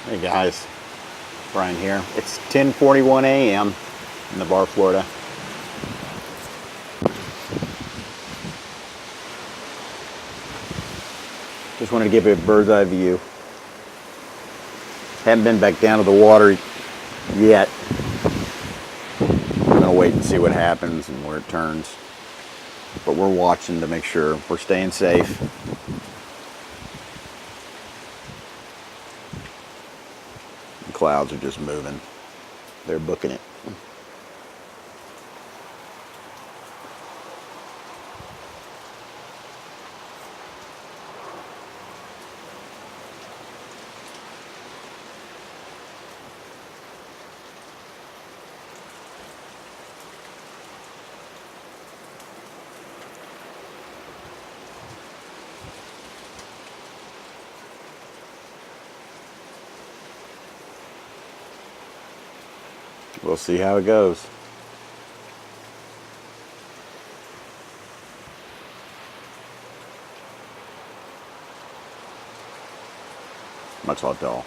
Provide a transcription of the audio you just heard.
Hey guys, Brian here. It's 10:41 a.m. in Navarre, Florida. Just wanted to give you a bird's eye view. Haven't been back down to the water yet. I'm gonna wait and see what happens and where it turns. But we're watching to make sure we're staying safe. The clouds are just moving. They're booking it. We'll see how it goes. Much love to all.